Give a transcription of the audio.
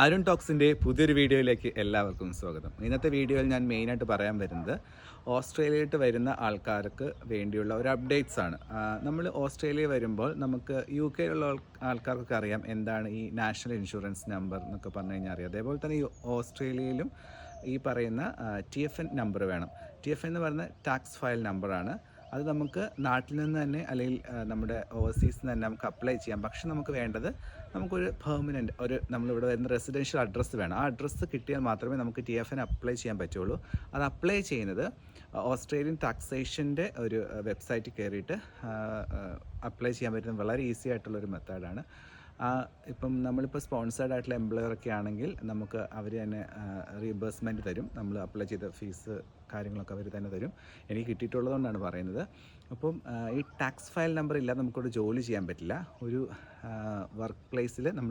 അരുൺ ടോക്സിൻ്റെ പുതിയൊരു വീഡിയോയിലേക്ക് എല്ലാവർക്കും സ്വാഗതം. ഇന്നത്തെ വീഡിയോയിൽ ഞാൻ മെയിനായിട്ട് പറയാൻ വരുന്നത് ഓസ്ട്രേലിയയിലോട്ട് വരുന്ന ആൾക്കാർക്ക് വേണ്ടിയുള്ള ഒരു അപ്ഡേറ്റ്സ് ആണ്. നമ്മൾ ഓസ്ട്രേലിയ വരുമ്പോൾ നമുക്ക് യു കെയിലുള്ള ആൾക്കാർക്കൊക്കെ അറിയാം എന്താണ് ഈ നാഷണൽ ഇൻഷുറൻസ് നമ്പർ എന്നൊക്കെ പറഞ്ഞു കഴിഞ്ഞാൽ അറിയാം. അതേപോലെ തന്നെ ഈ ഓസ്ട്രേലിയയിലും ഈ പറയുന്ന TFN നമ്പർ വേണം. TFN എന്ന് പറയുന്ന ടാക്സ് ഫയൽ നമ്പറാണ്. അത് നമുക്ക് നാട്ടിൽ നിന്ന് തന്നെ അല്ലെങ്കിൽ നമ്മുടെ ഓവർസീസിൽ നിന്ന് തന്നെ നമുക്ക് അപ്ലൈ ചെയ്യാം. പക്ഷെ നമുക്ക് വേണ്ടത് നമുക്കൊരു പെർമനൻറ്റ് നമ്മളിവിടെ വരുന്ന റെസിഡൻഷ്യൽ അഡ്രസ്സ് വേണം. ആ അഡ്രസ്സ് കിട്ടിയാൽ മാത്രമേ നമുക്ക് TFN അപ്ലൈ ചെയ്യാൻ പറ്റുള്ളൂ. അത് അപ്ലൈ ചെയ്യുന്നത് ഓസ്ട്രേലിയൻ ടാക്സേഷൻ്റെ ഒരു വെബ്സൈറ്റിൽ കയറിയിട്ട് അപ്ലൈ ചെയ്യാൻ പറ്റുന്ന വളരെ ഈസി ആയിട്ടുള്ളൊരു മെത്തേഡാണ്. ഇപ്പം നമ്മളിപ്പോൾ സ്പോൺസേർഡ് ആയിട്ടുള്ള എംപ്ലോയറൊക്കെ ആണെങ്കിൽ നമുക്ക് അവർ തന്നെ റീഇംബേഴ്സ്മെൻറ്റ് തരും. നമ്മൾ അപ്ലൈ ചെയ്ത ഫീസ് കാര്യങ്ങളൊക്കെ അവർ തന്നെ തരും. എനിക്ക് കിട്ടിയിട്ടുള്ളതുകൊണ്ടാണ് പറയുന്നത്. അപ്പം ഈ ടാക്സ് ഫയൽ നമ്പർ ഇല്ലാതെ നമുക്കൊരു ജോലി ചെയ്യാൻ പറ്റില്ല. ഒരു വർക്ക് പ്ലേസിൽ നമ്മൾ